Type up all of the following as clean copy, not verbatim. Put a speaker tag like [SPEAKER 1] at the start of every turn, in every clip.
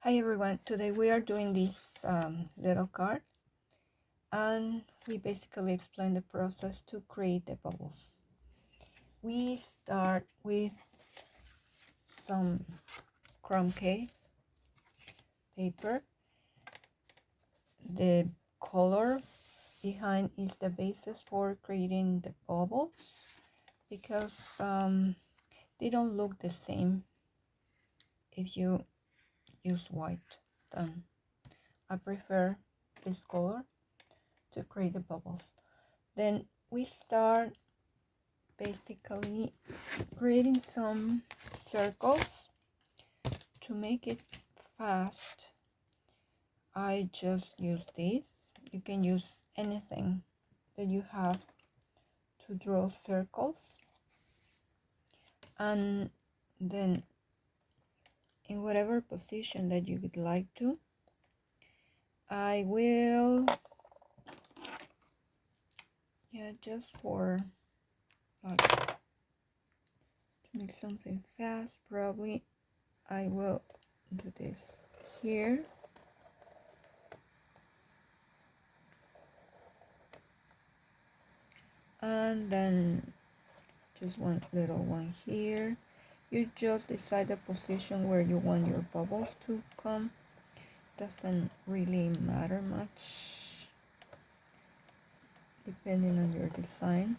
[SPEAKER 1] Hi everyone, today we are doing this little card and we basically explain the process to create the bubbles. We start with some chrome key paper. The color behind is the basis for creating the bubbles because they don't look the same if you use white. Then I prefer this color to create the bubbles. Then we start basically creating some circles. To make it fast, I just use this. You can use anything that you have to draw circles, and then in whatever position that you would like to, I will, just for like to make something fast, probably I will do this here. And then just one little one here. You just decide the position where you want your bubbles to come. Doesn't really matter much depending on your design.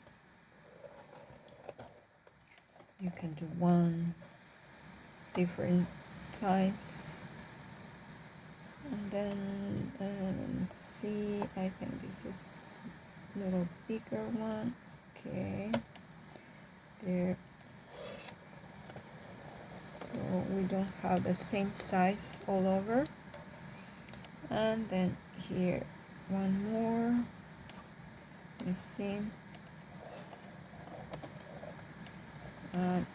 [SPEAKER 1] You can do one different size, and then let me see, I think this is a little bigger one. Okay, there. So we don't have the same size all over. And then here one more. Let's see.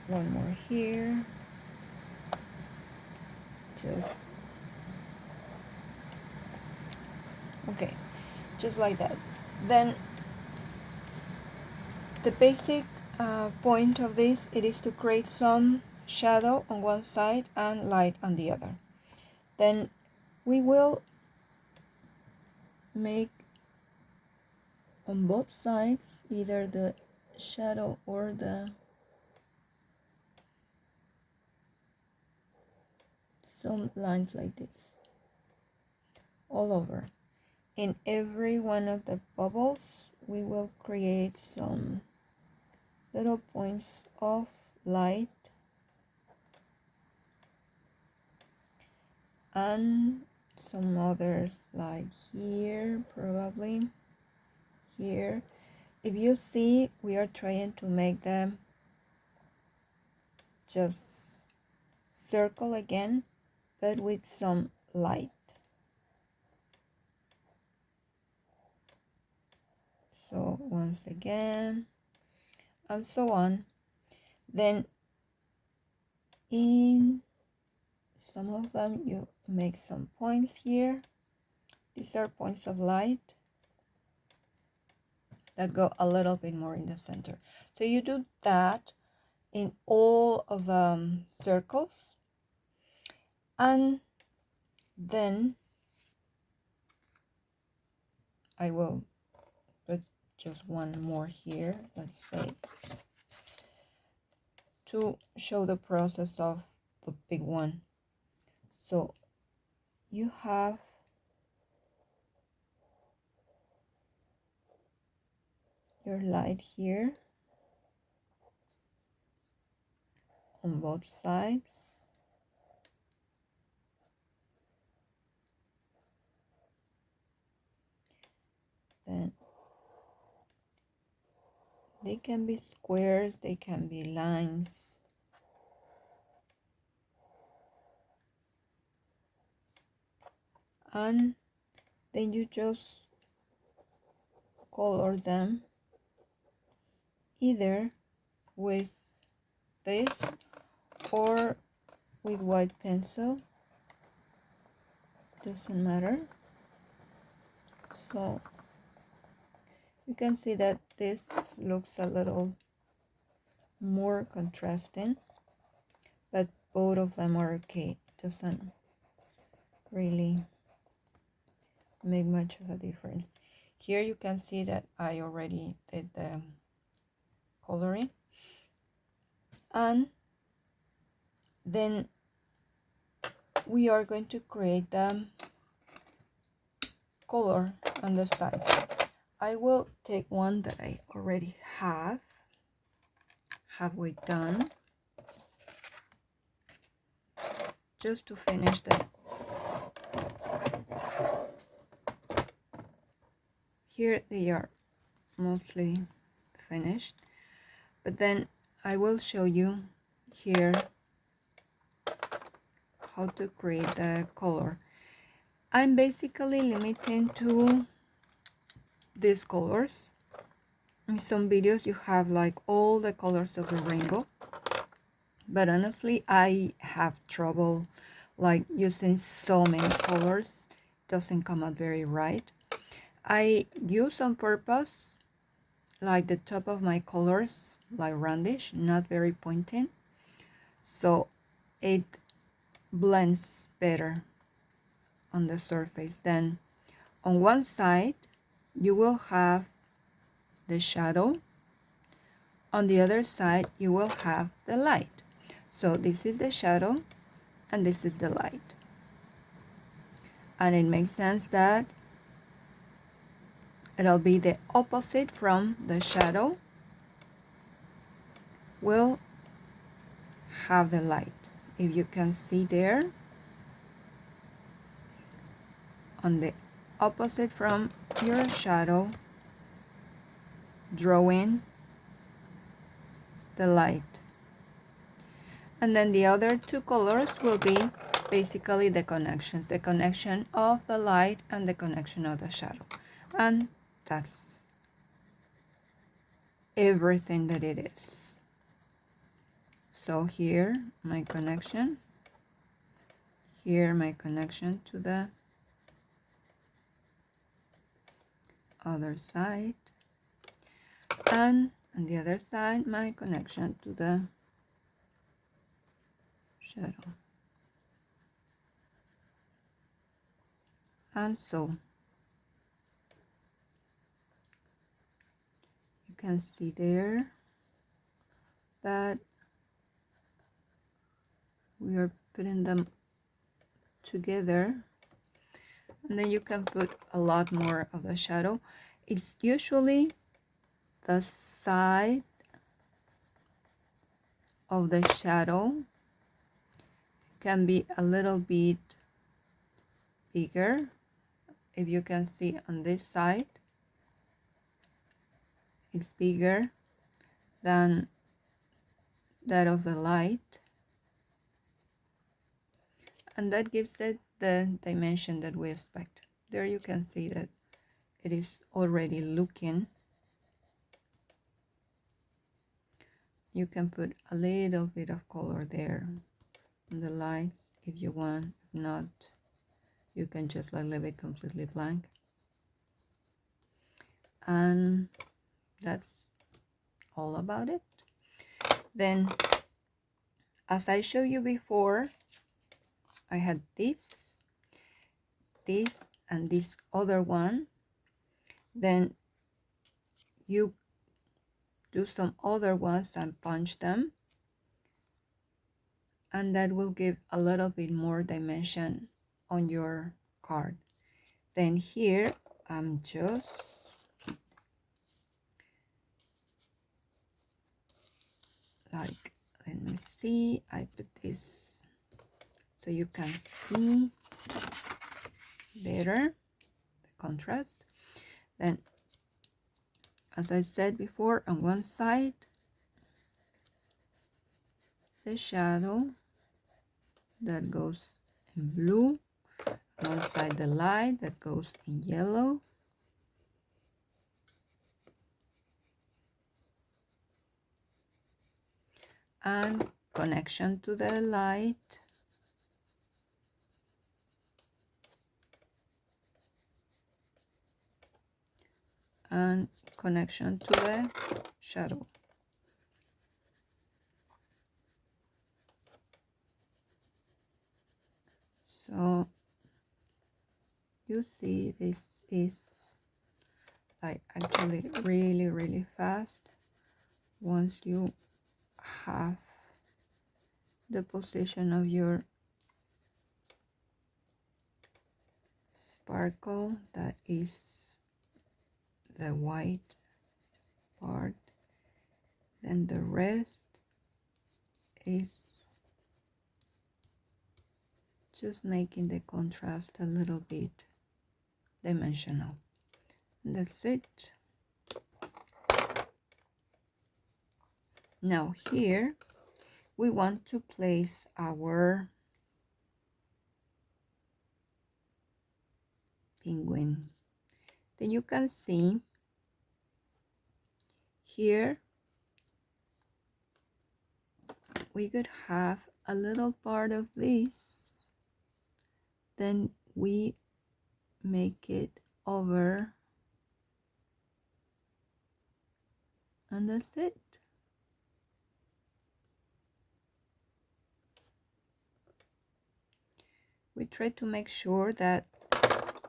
[SPEAKER 1] One more here. Just okay, just like that. Then the basic point of this, it is to create some shadow on one side and light on the other. Then we will make on both sides either the shadow or the some lines like this all over. In every one of the bubbles we will create some little points of light and some others like here, probably here. If you see, we are trying to make them just circle again, but with some light. So once again, and so on. Then in some of them you make some points here. These are points of light that go a little bit more in the center. So you do that in all of the circles, and then I will put just one more here, let's say, to show the process of the big one. So you have your light here on both sides. Then they can be squares, they can be lines. And then you just color them either with this or with white pencil, doesn't matter. So you can see that this looks a little more contrasting, but both of them are okay. Doesn't really make much of a difference. Here you can see that I already did the coloring, and then we are going to create the color on the sides. I will take one that I already have halfway done, just to finish the. Here they are mostly finished, but then I will show you here how to create the color. I'm basically limiting to these colors. In some videos you have like all the colors of the rainbow, but honestly I have trouble like using so many colors. It doesn't come out very right. I use on purpose like the top of my colors like roundish, not very pointed, so it blends better on the surface. Then on one side you will have the shadow, on the other side you will have the light. So this is the shadow and this is the light, and it makes sense that it'll be the opposite from the shadow will have the light. If you can see there, on the opposite from your shadow, drawing the light. And then the other two colors will be basically the connections, the connection of the light and the connection of the shadow. And that's everything that it is. So here my connection, here my connection to the other side, and on the other side my connection to the shadow. And so you can see there that we are putting them together, and then you can put a lot more of the shadow. It's usually the side of the shadow can be a little bit bigger. If you can see on this side, it's bigger than that of the light, and that gives it the dimension that we expect. There you can see that it is already looking. You can put a little bit of color there on the lights if you want. If not, you can just like leave it completely blank. And that's all about it. Then, as I showed you before, I had this, and this other one. Then you do some other ones and punch them, and that will give a little bit more dimension on your card. Then here I'm just like, let me see, I put this so you can see better the contrast. Then, as I said before, on one side the shadow that goes in blue, on one side the light that goes in yellow, and connection to the light, and connection to the shadow. So You see, this is like actually really fast once you have the position of your sparkle, that is the white part, then the rest is just making the contrast a little bit dimensional. And that's it. Now here we want to place our penguin. Then you can see here we could have a little part of this, then we make it over, and that's it. We try to make sure that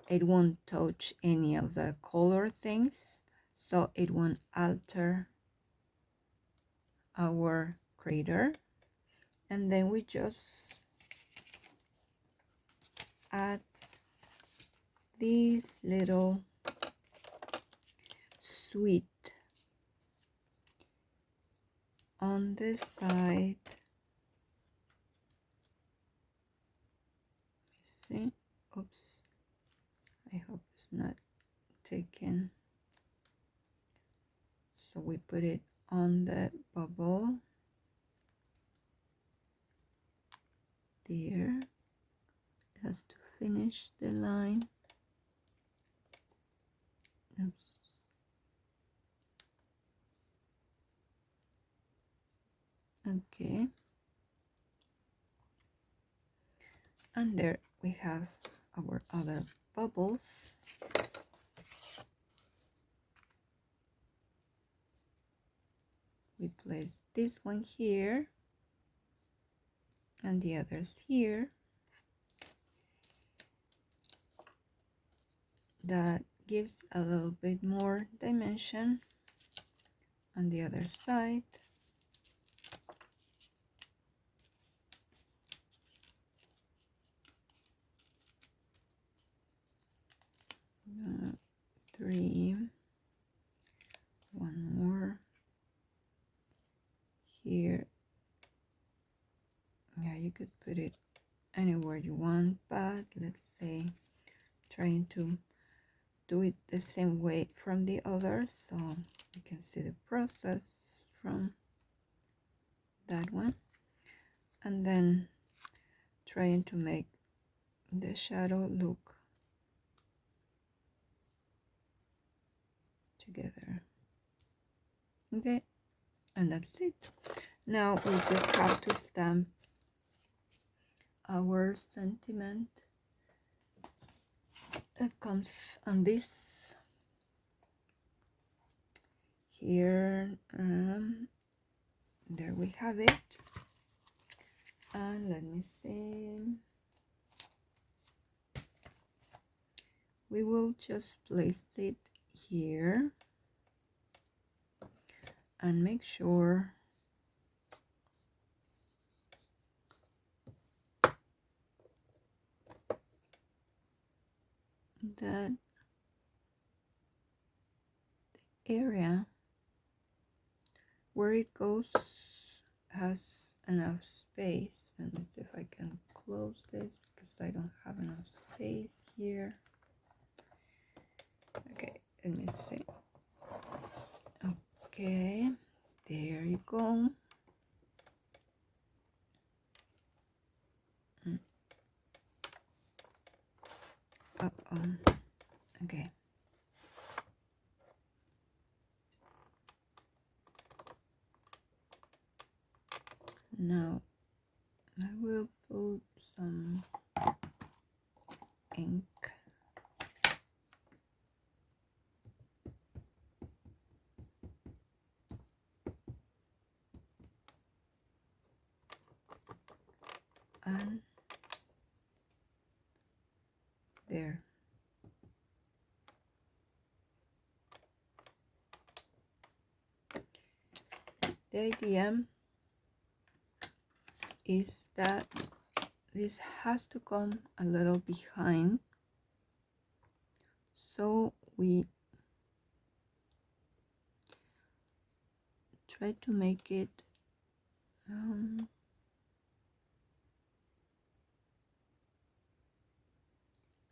[SPEAKER 1] it won't touch any of the color things, so it won't alter our crater. And then we just add this little sweet on the side. See? Oops. I hope it's not taken. So we put it on the bubble there. It has to finish the line. Oops. Okay. And there we have our other bubbles. We place this one here and the others here. That gives a little bit more dimension on the other side. Three, one more here. Yeah, you could put it anywhere you want, but let's say trying to do it the same way from the others, so you can see the process from that one, and then trying to make the shadow look together. Okay, and that's it. Now we just have to stamp our sentiment that comes on this here. There we have it. And let me see, we will just place it here and make sure that the area where it goes has enough space. And let's see if I can close this because I don't have enough space here. Okay, let me see. Okay, there you go. Okay. Now I will put some ink. And there. The idea is that this has to come a little behind, so we try to make it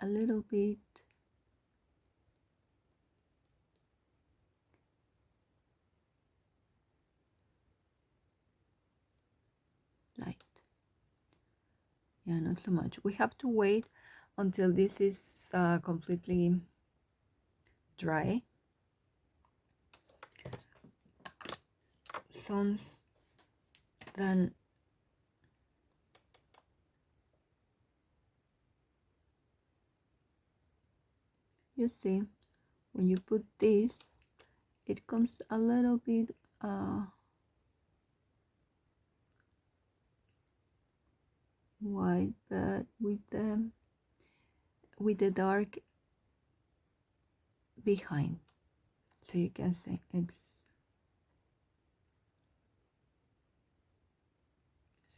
[SPEAKER 1] a little bit light. Yeah, not so much. We have to wait until this is completely dry. Songs, then you see, when you put this, it comes a little bit white, but with the dark behind, so you can see it's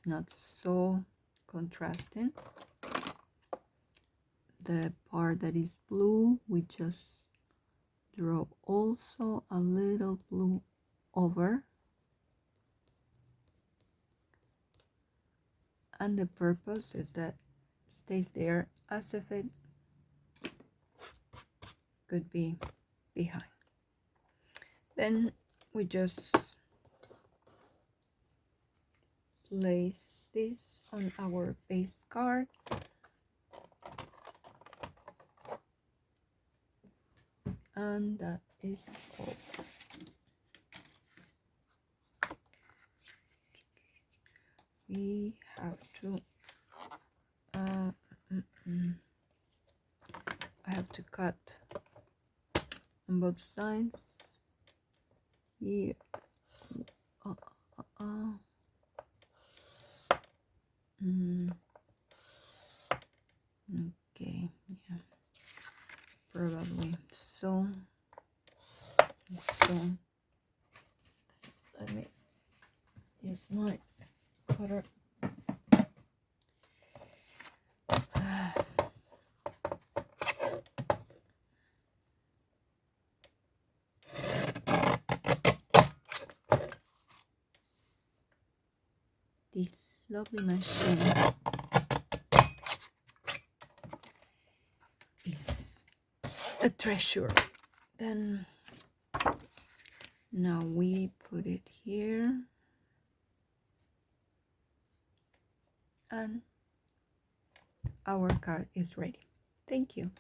[SPEAKER 1] not so contrasting. The part that is blue, we just draw also a little blue over, and the purpose is that it stays there as if it could be behind. Then we just place this on our base card, and that is all. We have to I have to cut on both sides here. Okay, yeah, probably so. Let me use my cutter. This lovely machine is a treasure. Then now we put it here, and our card is ready. Thank you.